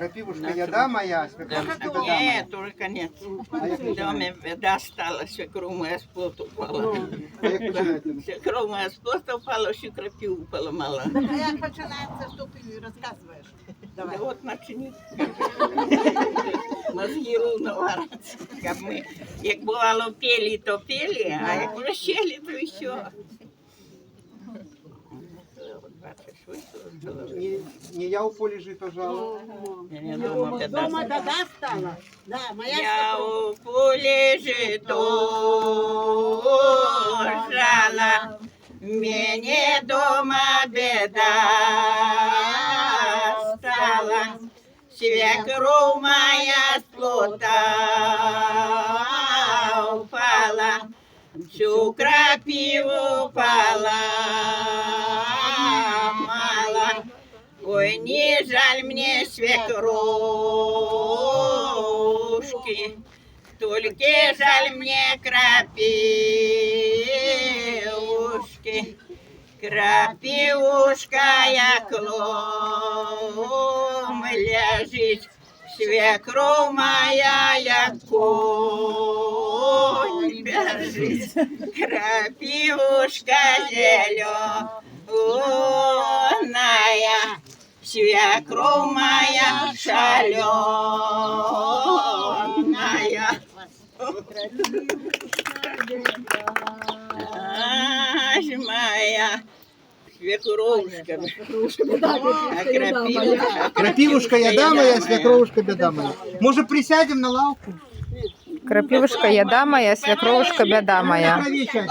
Крапивушка яда моя, свекровушка беда моя. Нет, уже конец. А як В починається? доме беда стала, свекровь моя с плота упала. А як починається? Свекровь моя с плота упала, ще крапиву поламала. А як починається, що ти розказуєш? Да вот начни. Мозги ровно варяться. Як бувало пели, то пели, а як вже сели, то еще. Не я у полі жито жало. Я дома беда Дома стала. беда стала. Да, моя Я у поле жито жала, мне дома беда стала. Свекровь моя с плота упала, всю крапиву поломала. Ой, не жаль мне свекрушки, только жаль мне крапивушки. Крапивушка, як лом лежить, свекровь моя, як конь бежит. Крапивушка зеленая, свекровь моя шаленая. Аж моя свекровушка, а крапивушка. Крапивушка яда моя, свекровушка беда моя. Може присядем на лавку? Крапивушка яда моя, свекровушка беда моя. На траві сядем.